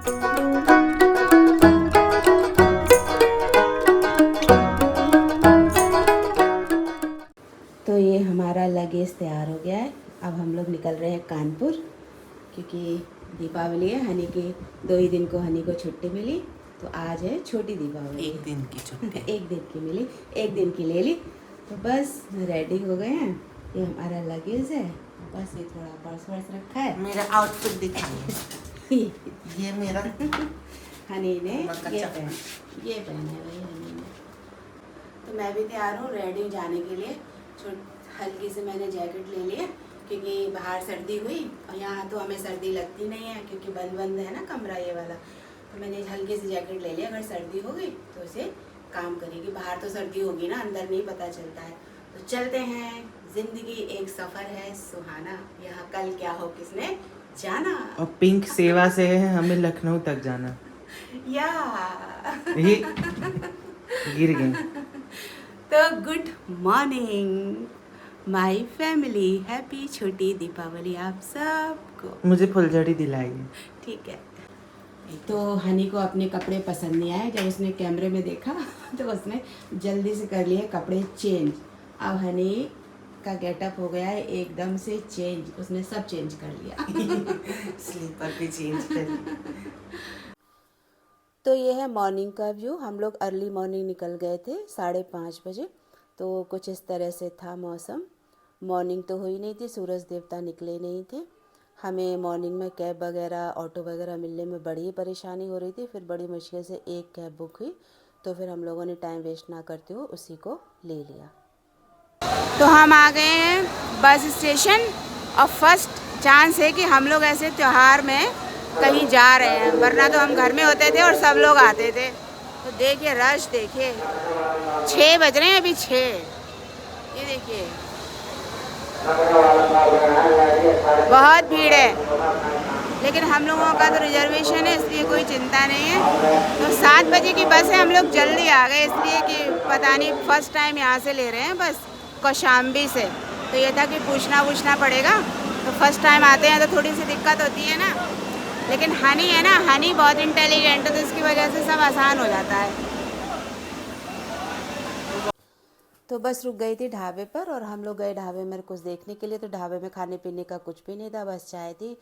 तो ये हमारा लगेज तैयार हो गया है। अब हम लोग निकल रहे हैं कानपुर, क्योंकि दीपावली है। हनी की 2 ही दिन को हनी को छुट्टी मिली, तो आज है छोटी दीपावली। 1 दिन की छुट्टी 1 दिन की मिली, 1 दिन की ले ली। तो बस रेडी हो गए हैं। ये हमारा लगेज है, बस ये थोड़ा पर्स वर्स रखा है। मेरा आउटफिट दिखाइए। ये मेरा हनी ने ये पहना है भाई हनी ने। तो मैं भी तैयार हूँ, रेडी हूँ जाने के लिए। हल्की से मैंने जैकेट ले लिया, क्योंकि बाहर सर्दी हुई और यहाँ तो हमें सर्दी लगती नहीं है, क्योंकि बंद बंद है ना कमरा ये वाला। तो मैंने हल्की सी जैकेट ले लिया, अगर सर्दी हो गई तो इसे काम करेगी। बाहर तो सर्दी होगी ना, अंदर नहीं पता चलता है। तो चलते हैं, जिंदगी एक सफ़र है सुहाना, यहाँ कल क्या हो किसने जाना। और पिंक सेवा से है हमें लखनऊ तक जाना। या ये गिर गए। तो good morning my family, happy छोटी दीपावली आप सबको। मुझे फुलझड़ी दिलाई। ठीक है। तो हनी को अपने कपड़े पसंद नहीं आए, जब उसने कैमरे में देखा तो उसने जल्दी से कर लिए कपड़े चेंज। अब हनी का गेटअप हो गया है एकदम से चेंज, उसने सब चेंज कर लिया। स्लीपर भी चेंज कर। तो ये है मॉर्निंग का व्यू। हम लोग अर्ली मॉर्निंग निकल गए थे 5:30 बजे। तो कुछ इस तरह से था मौसम। मॉर्निंग तो हुई नहीं थी, सूरज देवता निकले नहीं थे। हमें मॉर्निंग में कैब वगैरह ऑटो वगैरह मिलने में बड़ी ही परेशानी हो रही थी। फिर बड़ी मुश्किल से एक कैब बुक हुई, तो फिर हम लोगों ने टाइम वेस्ट ना करते हुए उसी को ले लिया। तो हम आ गए हैं बस स्टेशन, और फर्स्ट चांस है कि हम लोग ऐसे त्यौहार में कहीं जा रहे हैं, वरना तो हम घर में होते थे और सब लोग आते थे। तो देखिए रश, देखिए 6 बज रहे हैं अभी 6। ये देखिए बहुत भीड़ है, लेकिन हम लोगों का तो रिजर्वेशन है, इसलिए कोई चिंता नहीं है। तो 7 बजे की बस है, हम लोग जल्दी आ गए, इसलिए कि पता नहीं फर्स्ट टाइम यहाँ से ले रहे हैं बस, कौशाम्बी से। तो ये था कि पूछना पड़ेगा, तो फर्स्ट टाइम आते हैं तो थोड़ी सी दिक्कत होती है ना। लेकिन हनी है ना, हनी बहुत इंटेलिजेंट है, तो इसकी वजह से सब आसान हो जाता है। तो बस रुक गई थी ढाबे पर, और हम लोग गए ढाबे में कुछ देखने के लिए। तो ढाबे में खाने पीने का कुछ भी नहीं था, बस चाय थी।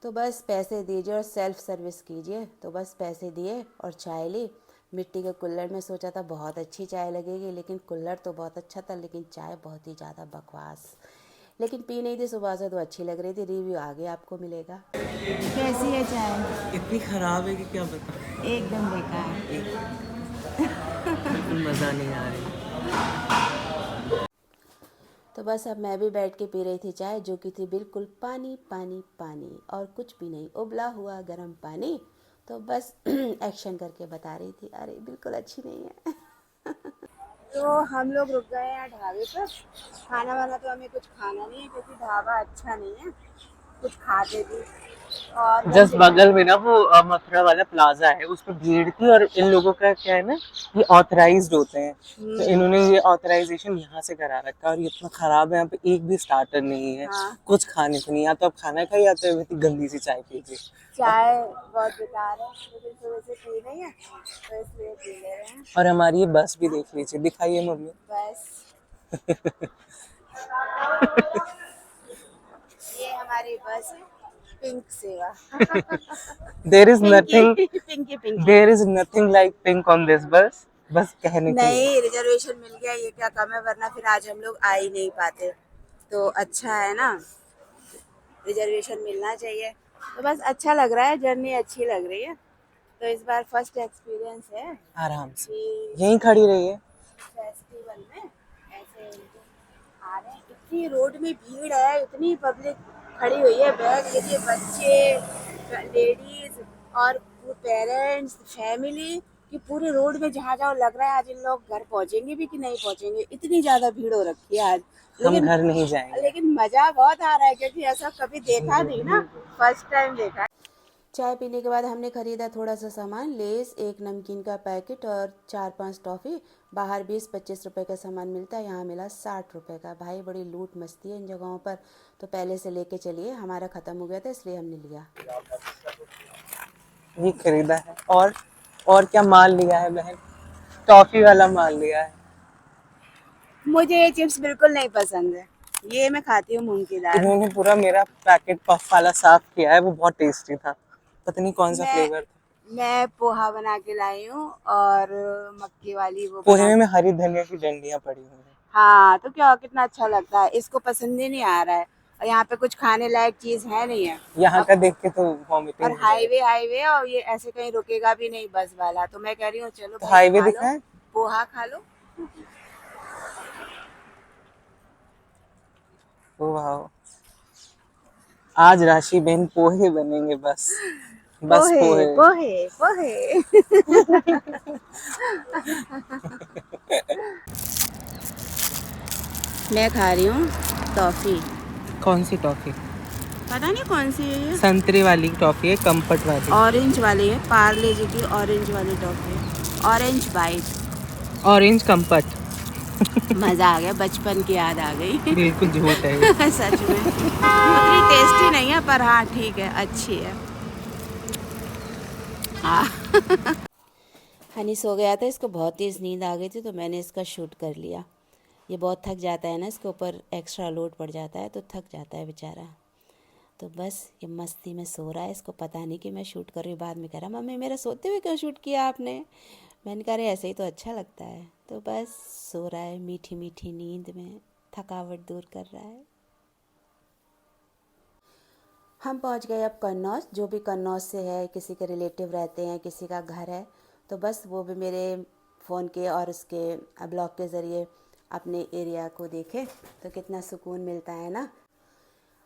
तो बस पैसे दीजिए और सेल्फ सर्विस कीजिए। तो बस पैसे दिए और चाय ली। मिट्टी के कुल्हड़ में सोचा था बहुत अच्छी चाय लगेगी, लेकिन कुल्हड़ तो बहुत अच्छा था, लेकिन चाय बहुत ही ज़्यादा बकवास। लेकिन पी नहीं थी सुबह से, तो अच्छी लग रही थी। रिव्यू आगे आपको मिलेगा। कैसी है चाय? इतनी खराब है कि क्या बताऊं। एकदम बेकार। बिल्कुल मज़ा नहीं आ रही। तो बस अब मैं भी बैठ के पी रही थी चाय, जो कि थी बिल्कुल पानी पानी पानी, और कुछ भी नहीं, उबला हुआ गर्म पानी। तो बस एक्शन करके बता रही थी, अरे बिल्कुल अच्छी नहीं है। तो हम लोग रुक गए हैं ढाबे पर। खाना वाना तो हमें कुछ खाना नहीं है, क्योंकि ढाबा अच्छा नहीं है। कुछ खाते थे और जस्ट बगल में ना वो मथुरा वाला प्लाजा है, उस पर भीड़ थी। और इन लोगों का क्या है ना, ये ऑथराइज्ड होते हैं, तो इन्होंने ये ऑथराइजेशन यहाँ से करा रखा है। और ये इतना खराब है, यहाँ पे एक भी स्टार्टर नहीं है। हाँ। कुछ खाने को नहीं, या तो आप खाना खाइए या तो इतनी गंदी सी चाय पीजिए। चाय बहुत बेकार है, लेकिन सुबह से पी नहीं है, तो इसलिए पी ले रहे हैं। और हमारी ये बस भी देख लीजिए, दिखाइए मम्मी। बस ये हमारी बस है, पिंक सेवा। There is nothing, pinky pinky. There is nothing like pink on this bus. बस कहने के लिए। नहीं, रिजर्वेशन मिल गया, ये क्या कम है, वरना फिर आज हम लोग आ ही नहीं पाते। तो अच्छा है ना, रिजर्वेशन मिलना चाहिए। तो बस अच्छा लग रहा है, जर्नी अच्छी लग रही है। तो इस बार फर्स्ट एक्सपीरियंस है आराम से कि यहीं खड़ी रहिए। फेस्टिवल में ऐसे आ रहे हैं। इतनी रोड में भीड़ है, इतनी पब्लिक खड़ी हुई है, बैग लेके बच्चे, लेडीज और पेरेंट्स, फैमिली, कि पूरे रोड में जहाँ जाओ लग रहा है आज इन लोग घर पहुँचेंगे भी कि नहीं पहुँचेंगे, इतनी ज़्यादा भीड़ हो रखी है आज। हम घर नहीं जाएंगे। लेकिन मज़ा बहुत आ रहा है, क्योंकि ऐसा कभी देखा नहीं ना, फर्स्ट टाइम देखा। चाय पीने के बाद हमने खरीदा थोड़ा सा सामान, लेस, एक नमकीन का पैकेट और 4-5 टॉफ़ी। बाहर 20-25 रुपए का सामान मिलता है, यहाँ मिला 60 रुपए का। भाई बड़ी लूट मस्ती है इन जगहों पर, तो पहले से लेके चलिए, हमारा ख़त्म हो गया था इसलिए हमने लिया। ये खरीदा है। और क्या माल लिया है बहन? टॉफी वाला माल लिया है। मुझे ये चिप्स बिल्कुल नहीं पसंद है, ये मैं खाती हूँ मूंग की दाल। इन्होंने पूरा मेरा पैकेट पफ वाला साफ किया है, वो बहुत टेस्टी था, पता नहीं कौन सा मैं फ्लेवर था। मैं पोहा बना के लाई हूँ और मक्की वाली वो पोहे बना। में हरी धनिया की डंडियां पड़ी हुई हैं। हाँ तो क्या, कितना अच्छा लगता है, इसको पसंद ही नहीं आ रहा है। और यहाँ पे कुछ खाने लायक चीज है नहीं है। यहाँ अब का देख के तो और वॉमिटिंग हो जाएगी। हाईवे हाईवे और ये ऐसे कहीं रुकेगा भी नहीं बस वाला, तो मैं कह रही हूँ चलो तो भाई हाईवे खा लो, दिखा है। पोहा खा लो। वाह, आज राशि बहन पोहे बनेंगे बस। बस पोहे पोहे। पोहे पोहे। मैं खा रही हूँ टॉफी। कौन सी टॉफी? पता नहीं कौन सी है ये। संतरे वाली टॉफी है, कंफर्ट वाली। ऑरेंज वाली है, पार्ले जी की ऑरेंज वाली टॉफी है, ऑरेंज बाइट। Orange comfort. मजा आ गया, बचपन की याद आ गई। बिल्कुल झूठ है ये। सच में उतनी टेस्टी नहीं है पर हाँ ठीक है, अच्छी है। हनी सो गया था, इसको बहुत तेज़ नींद आ गई थी तो मैंने इसका शूट कर लिया। ये बहुत थक जाता है ना, इसके ऊपर एक्स्ट्रा लोड पड़ जाता है तो थक जाता है बेचारा। तो बस ये मस्ती में सो रहा है, इसको पता नहीं कि मैं शूट कर रही हूँ। बाद में कह रहा मम्मी मेरा सोते हुए क्यों शूट किया आपने। मैंने कहा ऐसे ही तो अच्छा लगता है। तो बस सो रहा है मीठी मीठी नींद में, थकावट दूर कर रहा है। हम पहुंच गए अब कन्नौज। जो भी कन्नौज से है, किसी के रिलेटिव रहते हैं, किसी का घर है, तो बस वो भी मेरे फ़ोन के और उसके ब्लॉग के ज़रिए अपने एरिया को देखे तो कितना सुकून मिलता है ना।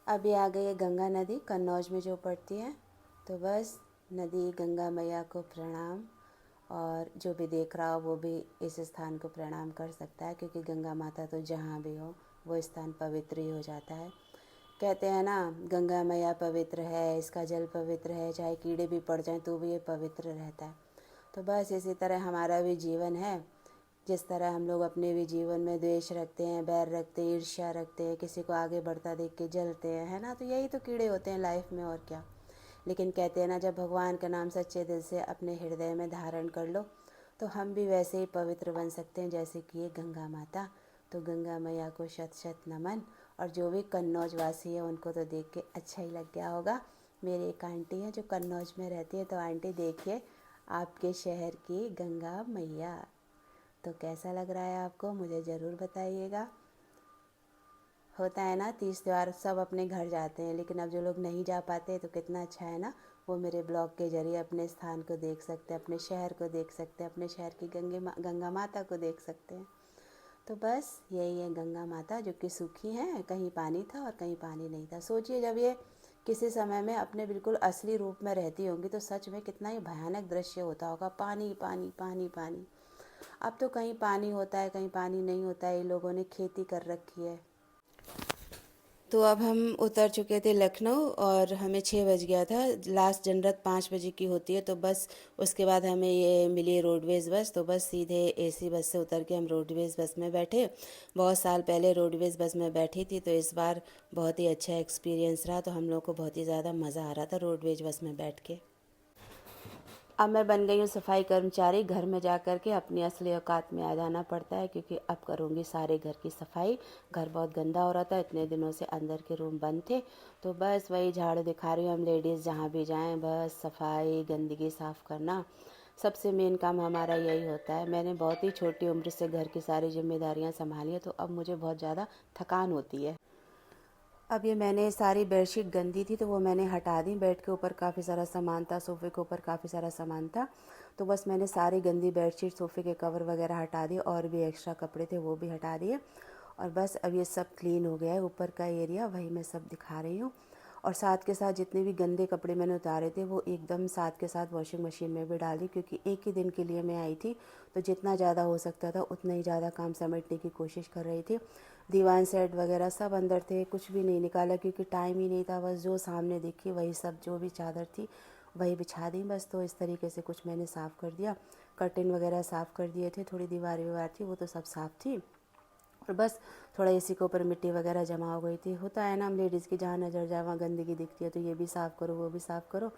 अभी आ गई है गंगा नदी कन्नौज में जो पड़ती है, तो बस नदी गंगा मैया को प्रणाम। और जो भी देख रहा हो वो भी इस स्थान को प्रणाम कर सकता है, क्योंकि गंगा माता तो जहाँ भी हो वो स्थान पवित्र ही हो जाता है। कहते हैं ना, गंगा मैया पवित्र है, इसका जल पवित्र है, चाहे कीड़े भी पड़ जाएं तो भी ये पवित्र रहता है। तो बस इसी तरह हमारा भी जीवन है। जिस तरह हम लोग अपने भी जीवन में द्वेष रखते हैं, बैर रखते हैं, ईर्ष्या रखते हैं, किसी को आगे बढ़ता देख के जलते हैं, है ना, तो यही तो कीड़े होते हैं लाइफ में, और क्या। लेकिन कहते हैं ना, जब भगवान का नाम सच्चे दिल से अपने हृदय में धारण कर लो तो हम भी वैसे ही पवित्र बन सकते हैं जैसे कि ये गंगा माता। तो गंगा मैया को शत शत नमन। और जो भी कन्नौज वासी है उनको तो देख के अच्छा ही लग गया होगा। मेरी एक आंटी है जो कन्नौज में रहती है, तो आंटी देखिए आपके शहर की गंगा मैया। तो कैसा लग रहा है आपको, मुझे ज़रूर बताइएगा। होता है ना, तीज त्यौहार सब अपने घर जाते हैं, लेकिन अब जो लोग नहीं जा पाते तो कितना अच्छा है ना, वो मेरे ब्लॉग के जरिए अपने स्थान को देख सकते हैं, अपने शहर को देख सकते हैं, अपने शहर की गंगा माता को देख सकते हैं। तो बस यही है गंगा माता, जो कि सूखी हैं, कहीं पानी था और कहीं पानी नहीं था। सोचिए जब ये किसी समय में अपने बिल्कुल असली रूप में रहती होंगी तो सच में कितना ही भयानक दृश्य होता होगा, पानी पानी पानी पानी। अब तो कहीं पानी होता है, कहीं पानी नहीं होता है, ये लोगों ने खेती कर रखी है। तो अब हम उतर चुके थे लखनऊ और हमें 6 बज गया था। लास्ट जनरत 5 बजे की होती है, तो बस उसके बाद हमें ये मिली रोडवेज़ बस। तो बस सीधे एसी बस से उतर के हम रोडवेज़ बस में बैठे। बहुत साल पहले रोडवेज़ बस में बैठी थी, तो इस बार बहुत ही अच्छा एक्सपीरियंस रहा। तो हम लोग को बहुत ही ज़्यादा मज़ा आ रहा था रोडवेज़ बस में बैठ के। अब मैं बन गई हूँ सफाई कर्मचारी। घर में जा कर के अपनी असली औकात में आ जाना पड़ता है, क्योंकि अब करूँगी सारे घर की सफाई। घर बहुत गंदा हो रहा था, इतने दिनों से अंदर के रूम बंद थे, तो बस वही झाड़ू दिखा रही हूँ। हम लेडीज़ जहाँ भी जाएं बस सफाई गंदगी साफ़ करना सबसे मेन काम हमारा यही होता है। मैंने बहुत ही छोटी उम्र से घर की सारी जिम्मेदारियाँ संभाली हैं, तो अब मुझे बहुत ज़्यादा थकान होती है। अब ये मैंने सारी बेडशीट गंदी थी तो वो मैंने हटा दी। बेड के ऊपर काफ़ी सारा सामान था, सोफ़े के ऊपर काफ़ी सारा सामान था, तो बस मैंने सारी गंदी बेडशीट, सोफ़े के कवर वगैरह हटा दिए, और भी एक्स्ट्रा कपड़े थे वो भी हटा दिए। और बस अब ये सब क्लीन हो गया है। ऊपर का एरिया वही मैं सब दिखा रही हूँ। और साथ के साथ जितने भी गंदे कपड़े मैंने उतारे थे वो एकदम साथ के साथ वॉशिंग मशीन में भी डाल दी, क्योंकि एक ही दिन के लिए मैं आई थी, तो जितना ज़्यादा हो सकता था उतना ही ज़्यादा काम समेटने की कोशिश कर रही थी। दीवान सेट वगैरह सब अंदर थे, कुछ भी नहीं निकाला क्योंकि टाइम ही नहीं था। बस जो सामने दिखी वही सब, जो भी चादर थी वही बिछा दी बस। तो इस तरीके से कुछ मैंने साफ़ कर दिया। कर्टेन वगैरह साफ़ कर दिए थे, थोड़ी दीवार वीवार थी वो तो सब साफ़ थी। और बस थोड़ा एसी के ऊपर मिट्टी वगैरह जमा हो गई थी। होता है ना, हम लेडीज़ की जहाँ नज़र जाए वहाँ गंदगी दिखती है, तो ये भी साफ़ करो वो भी साफ़ करो।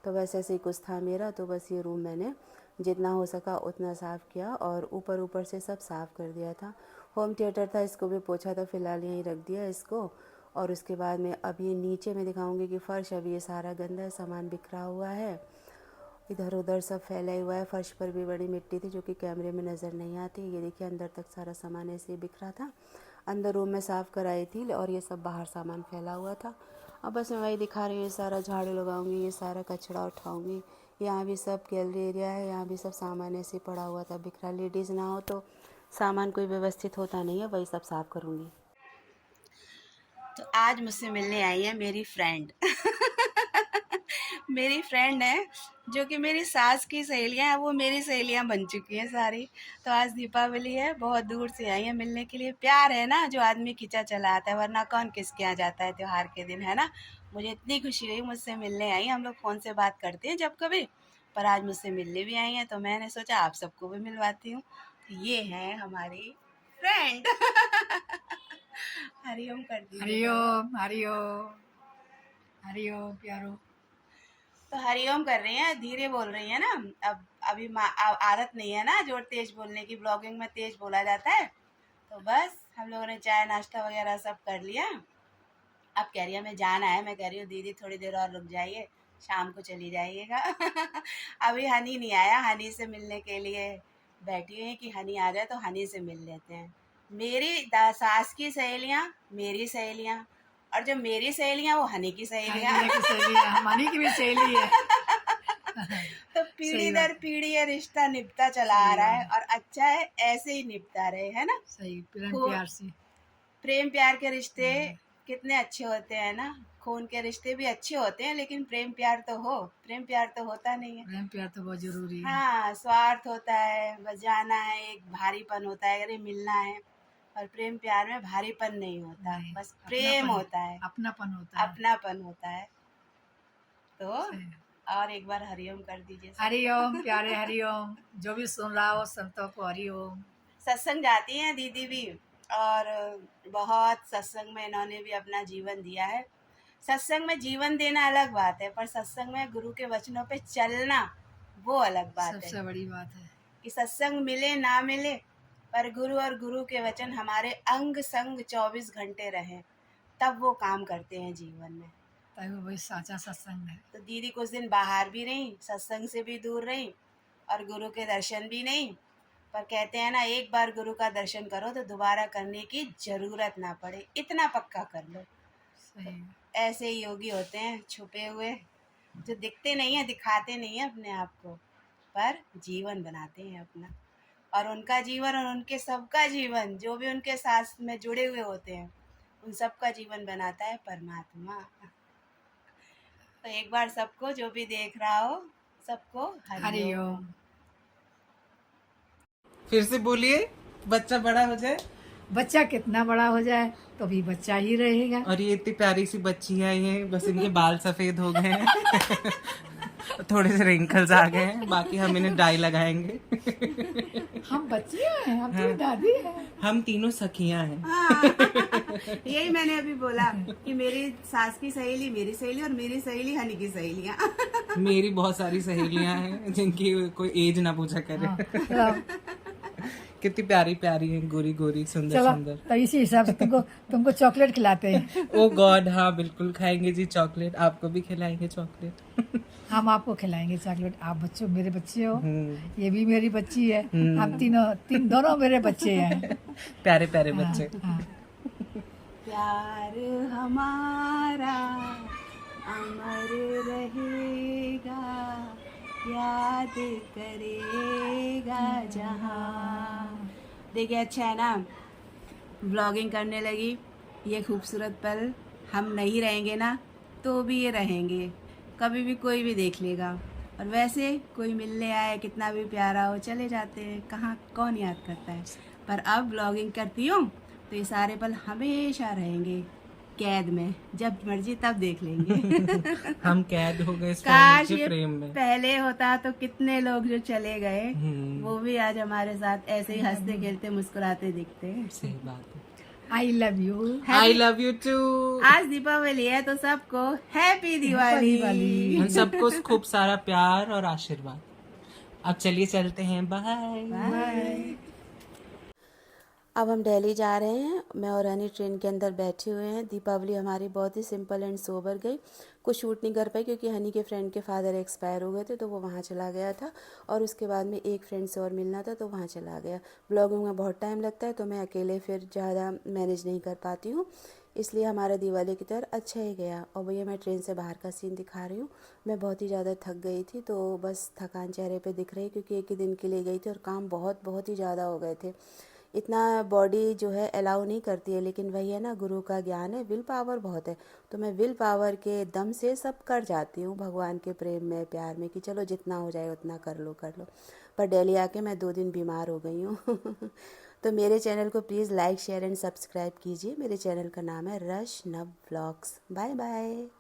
तो बस ऐसे ही कुछ था मेरा। तो बस ये रूम मैंने जितना हो सका उतना साफ़ किया और ऊपर ऊपर से सब साफ़ कर दिया था। होम थिएटर था, इसको भी पोछा था, फ़िलहाल यहीं रख दिया इसको। और उसके बाद में अब ये नीचे में दिखाऊंगी कि फ़र्श अभी ये सारा गंदा है, सामान बिखरा हुआ है, इधर उधर सब फैला हुआ है। फर्श पर भी बड़ी मिट्टी थी जो कि कैमरे में नज़र नहीं आती। ये देखिए अंदर तक सारा सामान ऐसे ही बिखरा था। अंदर रूम में साफ़ कराई थी और ये सब बाहर सामान फैला हुआ था। अब बस मैं वही दिखा रही हूँ, ये सारा झाड़ू लगाऊंगी, ये सारा कचरा उठाऊंगी। यहाँ भी सब गैलरी एरिया है, यहाँ भी सब सामान ऐसे ही पड़ा हुआ था बिखरा। लेडीज़ ना हो तो सामान कोई व्यवस्थित होता नहीं है, वही सब साफ़ करूँगी। तो आज मुझसे मिलने आई है मेरी फ्रेंड मेरी फ्रेंड है जो कि मेरी सास की सहेलियां हैं, वो मेरी सहेलियां बन चुकी हैं सारी। तो आज दीपावली है, बहुत दूर से आई है मिलने के लिए। प्यार है ना जो आदमी खींचा चला आता है, वरना कौन किसके यहाँ जाता है त्योहार के दिन, है ना। मुझे इतनी खुशी हुई मुझसे मिलने आई। हम लोग फ़ोन से बात करते हैं जब कभी, पर आज मुझसे मिलने भी आई हैं तो मैंने सोचा आप सबको भी मिलवाती हूँ। तो ये है हमारी फ्रेंड हरिओम कर दी। हरिओम हरिओम हरिओम प्यारो। तो हरिओम कर रही हैं, धीरे बोल रही हैं ना। अब अभी आदत नहीं है ना जोर तेज बोलने की, ब्लॉगिंग में तेज बोला जाता है। तो बस हम लोगों ने चाय नाश्ता वगैरह सब कर लिया। अब कह रही है हमें जाना है। मैं कह रही हूँ दीदी थोड़ी देर और रुक जाइए, शाम को चली जाइएगा अभी हनी नहीं आया, हनी से मिलने के लिए बैठी हुई हैं कि हनी आ जाए तो हनी से मिल लेते हैं। मेरी सास की सहेलियाँ मेरी सहेलियाँ, और जो मेरी सहेलियाँ वो हनी की सहेलियाँ की सहेली है, हमारी की भी सहेली है। तो पीढ़ी दर पीढ़ी ये रिश्ता निभता चला आ रहा है और अच्छा है, ऐसे ही निभता रहे, है ना। सही, प्रेम खूब प्यार से। प्रेम प्यार के रिश्ते कितने अच्छे होते हैं ना। खून के रिश्ते भी अच्छे होते हैं, लेकिन प्रेम प्यार तो हो, प्रेम प्यार तो होता नहीं है। प्रेम प्यार तो बहुत जरूरी है। हाँ, स्वार्थ होता है, बस जाना है, एक भारीपन होता है, अरे मिलना है। और प्रेम प्यार में भारीपन नहीं होता, नहीं, बस प्रेम अपनापन- होता है, अपनापन होता है। अपनापन होता है। तो सही। और एक बार हरिओम कर दीजिए। हरिओम प्यारे, हरिओम। जो भी सुन रहा हो संतों को हरिओम। सत्संग जाती हैं दीदी भी, और बहुत सत्संग में इन्होंने भी अपना जीवन दिया है। सत्संग में जीवन देना अलग बात है, पर सत्संग में गुरु के वचनों पे चलना वो अलग बात है। सबसे बड़ी बात है कि सत्संग मिले ना मिले, पर गुरु और गुरु के वचन हमारे अंग संग 24 घंटे रहें, तब वो काम करते हैं जीवन में। तभी वही साचा सत्संग है। तो दीदी कुछ दिन बाहर भी रही, सत्संग से भी दूर रही और गुरु के दर्शन भी नहीं। पर कहते हैं ना, एक बार गुरु का दर्शन करो तो दोबारा करने की ज़रूरत ना पड़े, इतना पक्का कर लो। सही। ऐसे ही योगी होते हैं छुपे हुए, जो दिखते नहीं है, दिखाते नहीं है अपने आप को, पर जीवन बनाते हैं अपना। और उनका जीवन और उनके सबका जीवन, जो भी उनके साथ में जुड़े हुए होते हैं, उन सबका जीवन बनाता है परमात्मा। तो एक बार सबको, जो भी देख रहा हो, सबको हरिओम। हरिओम। फिर से बोलिए, बच्चा बड़ा हो जाए। बच्चा कितना बड़ा हो जाए तो भी बच्चा ही रहेगा। और ये इतनी प्यारी सी बच्ची है, ये बस इनके बाल सफेद हो गए हैं थोड़े से रिंकल्स आ गए हैं, बाकी हम इन्हें डाई लगाएंगे हम बच्चियां हैं, हम तो दादी हैं। हम तीनों सखियां हैं। हाँ, यही मैंने अभी बोला कि मेरी सास की सहेली मेरी सहेली और मेरी सहेली हनी की सहेलियाँ मेरी बहुत सारी सहेलियां हैं जिनकी कोई एज ना पूछा करे। हाँ, कितनी प्यारी प्यारी है, गोरी गोरी, सुंदर चलो सुंदर। तो इसी हिसाब से तुमको चॉकलेट खिलाते हैं। ओ गॉड, हाँ बिल्कुल खाएंगे जी चॉकलेट, आपको भी खिलाएंगे चॉकलेट हम आपको खिलाएंगे चॉकलेट। आप बच्चों मेरे बच्चे हो, ये भी मेरी बच्ची है, हम दोनों मेरे बच्चे हैं। प्यारे प्यारे बच्चे। हाँ। प्यार हमारा अमर रहेगा, याद करेगा जहाँ। देखिए अच्छा है ना, ब्लॉगिंग करने लगी, ये खूबसूरत पल हम नहीं रहेंगे ना तो भी ये रहेंगे, कभी भी कोई भी देख लेगा। और वैसे कोई मिलने आए, कितना भी प्यारा हो, चले जाते हैं, कहाँ कौन याद करता है। पर अब ब्लॉगिंग करती हूँ तो ये सारे पल हमेशा रहेंगे कैद में, जब मर्जी तब देख लेंगे हम कैद हो गए इस काश ये फ्रेम में। पहले होता तो कितने लोग जो चले गए वो भी आज हमारे साथ ऐसे ही हंसते खेलते मुस्कुराते दिखते हैं। सही बात है। I love you. I love you too. आज दीपावली है तो सबको हैप्पी दिवाली। हम सबको खूब सारा प्यार और आशीर्वाद। अब चलिए चलते हैं, बाय। अब हम दिल्ली जा रहे हैं। मैं और हनी ट्रेन के अंदर बैठे हुए हैं। दीपावली हमारी बहुत ही सिंपल एंड सोबर गई। कुछ शूट नहीं कर पाई क्योंकि हनी के फ्रेंड के फादर एक्सपायर हो गए थे तो वो वहाँ चला गया था, और उसके बाद में एक फ्रेंड से और मिलना था तो वहाँ चला गया। ब्लॉगिंग में बहुत टाइम लगता है तो मैं अकेले फिर ज़्यादा मैनेज नहीं कर पाती हूँ, इसलिए हमारा दिवाली की तरह अच्छा ही गया। और भैया मैं ट्रेन से बाहर का सीन दिखा रही हूँ। मैं बहुत ही ज़्यादा थक गई थी तो बस थकान चेहरे पे दिख रही, क्योंकि एक ही दिन के लिए गई थी और काम बहुत ही ज़्यादा हो गए थे। इतना बॉडी जो है अलाउ नहीं करती है, लेकिन वही है ना, गुरु का ज्ञान है, विल पावर बहुत है तो मैं विल पावर के दम से सब कर जाती हूँ, भगवान के प्रेम में, प्यार में, कि चलो जितना हो जाए उतना कर लो। पर दिल्ली आके मैं 2 दिन बीमार हो गई हूँ। तो मेरे चैनल को please like share and subscribe कीजिए। मेरे चैनल का नाम है रश नव व्लॉग्स। Bye bye.